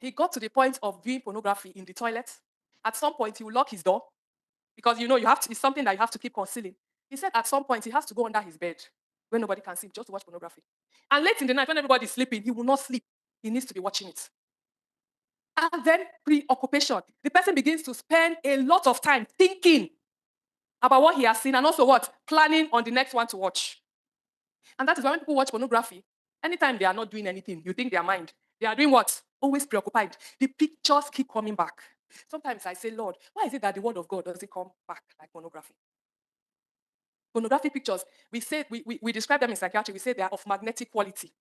He got to the point of viewing pornography in the toilet. At some point, he will lock his door because you have to, it's something that you have to keep concealing. He said at some point he has to go under his bed where nobody can see him just to watch pornography. And late in the night, when everybody's sleeping, he will not sleep. He needs to be watching it. And then preoccupation. The person begins to spend a lot of time thinking about what he has seen and also what? Planning on the next one to watch. And that is why when people watch pornography, anytime they are not doing anything, you think their mind. They are doing what? Always preoccupied. The pictures keep coming back. Sometimes I say, Lord, why is it that the word of God doesn't come back like pornography? Pornographic pictures, we describe them in psychiatry, we say they are of magnetic quality.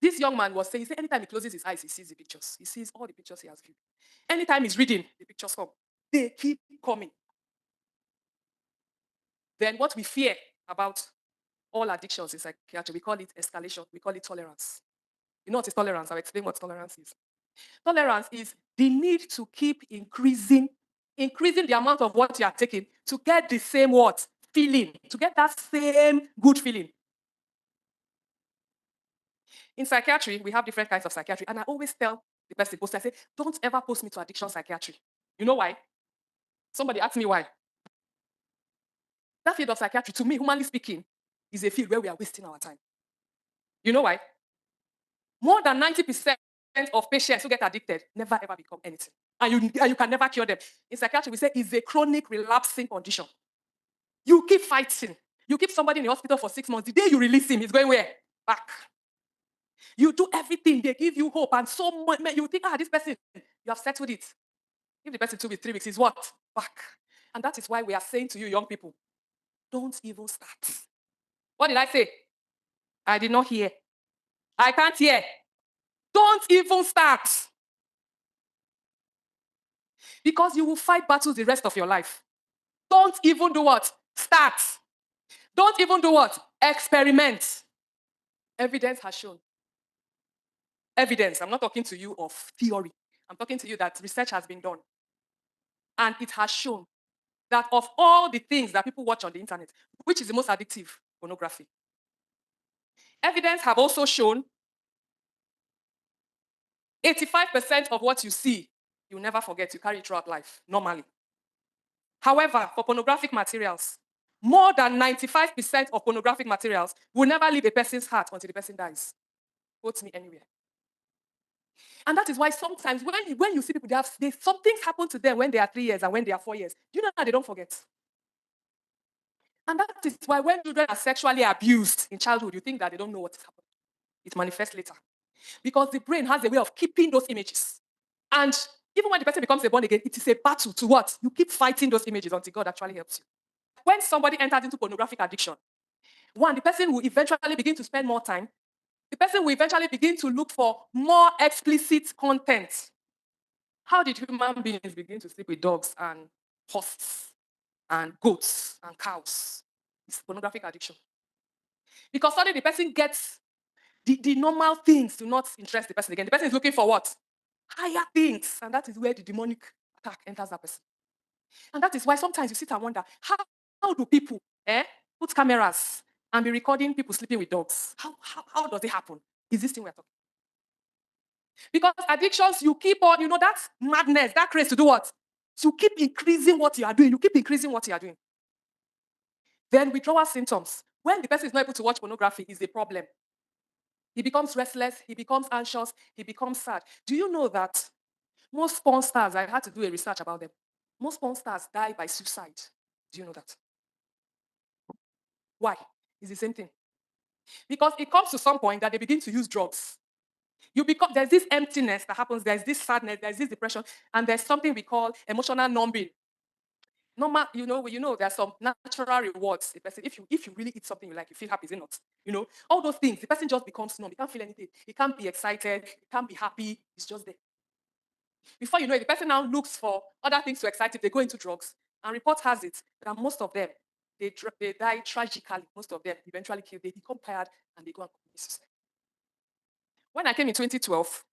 This young man was saying, anytime he closes his eyes, he sees the pictures. He sees all the pictures he has viewed. Anytime he's reading, the pictures come. They keep coming. Then what we fear about all addictions in psychiatry, we call it escalation. We call it tolerance. You know what is tolerance? I'll explain what tolerance is. Tolerance is the need to keep increasing the amount of what you are taking to get the same what? Feeling. To get that same good feeling. In psychiatry, we have different kinds of psychiatry. And I always tell the person post, I say, don't ever post me to addiction psychiatry. You know why? Somebody asked me why. That field of psychiatry, to me, humanly speaking, is a field where we are wasting our time. You know why? More than 90% of patients who get addicted never ever become anything. And you can never cure them. In psychiatry, we say it's a chronic relapsing condition. You keep fighting. You keep somebody in the hospital for 6 months. The day you release him, he's going where? Back. You do everything. They give you hope. And so much, you think, this person, you have settled it. Give the person 2 weeks, 3 weeks, is what? Back. And that is why we are saying to you, young people, don't even start. What did I say? I did not hear. I can't hear. Don't even start. Because you will fight battles the rest of your life. Don't even do what? Start. Don't even do what? Experiment. Evidence has shown. Evidence. I'm not talking to you of theory. I'm talking to you that research has been done. And it has shown that of all the things that people watch on the internet, which is the most addictive? Pornography. Evidence have also shown 85% of what you see, you'll never forget. You carry it throughout life, normally. However, for pornographic materials, more than 95% of pornographic materials will never leave a person's heart until the person dies. Quote me anywhere. And that is why sometimes when you see people, some things happen to them when they are 3 years and when they are 4 years. Do you know how they don't forget? And that is why when children are sexually abused in childhood, you think that they don't know what is happening. It manifests later. Because the brain has a way of keeping those images. And even when the person becomes a born again, it is a battle to what? You keep fighting those images until God actually helps you. When somebody enters into pornographic addiction, one, the person will eventually begin to spend more time. The person will eventually begin to look for more explicit content. How did human beings begin to sleep with dogs and horses and goats and cows? It's pornographic addiction. Because suddenly the person gets the normal things do not interest the person again. The person is looking for what? Higher things. And that is where the demonic attack enters that person. And that is why sometimes you sit and wonder, how do people put cameras and be recording people sleeping with dogs? How does it happen? Is this thing we're talking? Because addictions, you keep on, that madness, that craze to do what? To keep increasing what you are doing. You keep increasing what you are doing. Then withdrawal symptoms. When the person is not able to watch pornography is a problem. He becomes restless, he becomes anxious, he becomes sad. Do you know that most porn stars, I had to do a research about them, most porn stars die by suicide. Do you know that? Why? It's the same thing. Because it comes to some point that they begin to use drugs. There's this emptiness that happens, there's this sadness, there's this depression, and there's something we call emotional numbing. Normal, there's some natural rewards. The person, if you really eat something you like, you feel happy, is it not? All those things, the person just becomes numb. He can't feel anything. He can't be excited. He can't be happy. It's just there. Before you know it, the person now looks for other things to excite him. They go into drugs. And report has it that most of them, they die tragically. Most of them eventually kill. They become tired and they go and commit suicide. When I came in 2012,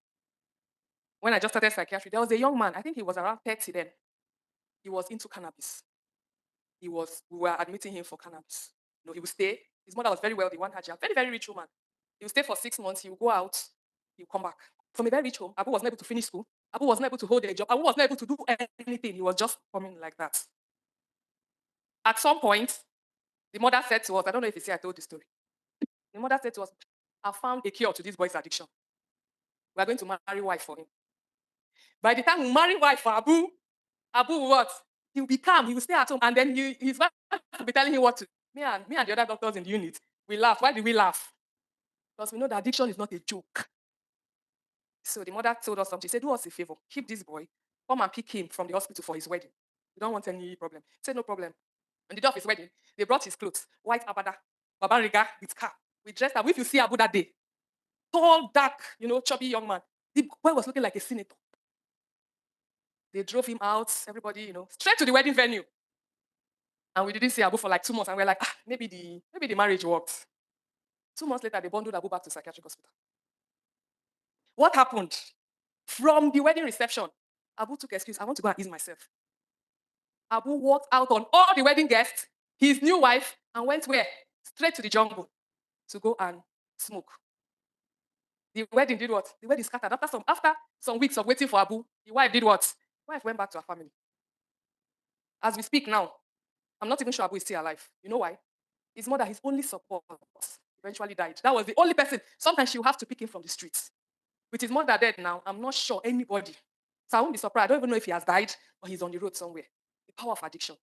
when I just started psychiatry, there was a young man. I think he was around 30 then. He was into cannabis. We were admitting him for cannabis. He would stay. His mother was very wealthy, one hajia, very, very rich woman. He would stay for 6 months. He would go out. He would come back. From a very rich home, Abu was not able to finish school. Abu was not able to hold a job. Abu was not able to do anything. He was just coming like that. At some point, the mother said to us, I don't know if you see, I told the story. The mother said to us, I found a cure to this boy's addiction. We are going to marry wife for him. By the time we marry wife for Abu will what? He will be calm. He will stay at home. And then his wife will be telling him what to do. Me and the other doctors in the unit, we laugh. Why do we laugh? Because we know that addiction is not a joke. So the mother told us something. She said, do us a favor. Keep this boy. Come and pick him from the hospital for his wedding. We don't want any problem. He said, no problem. On the day of his wedding, they brought his clothes. White abada, babariga with car. We dressed up. If you see Abu that day, tall, dark, chubby young man. The boy was looking like a senator. They drove him out, everybody, straight to the wedding venue. And we didn't see Abu for like 2 months. And we're like, maybe the marriage worked. 2 months later, they bundled Abu back to psychiatric hospital. What happened? From the wedding reception, Abu took excuse. I want to go and ease myself. Abu walked out on all the wedding guests, his new wife, and went where? Straight to the jungle to go and smoke. The wedding did what? The wedding scattered. After some weeks of waiting for Abu, the wife did what? The wife went back to her family. As we speak now, I'm not even sure Abu is still alive. You know why? His mother, his only support, eventually died. That was the only person. Sometimes she will have to pick him from the streets. With his mother dead now, I'm not sure anybody. So I won't be surprised. I don't even know if he has died or he's on the road somewhere. The power of addiction.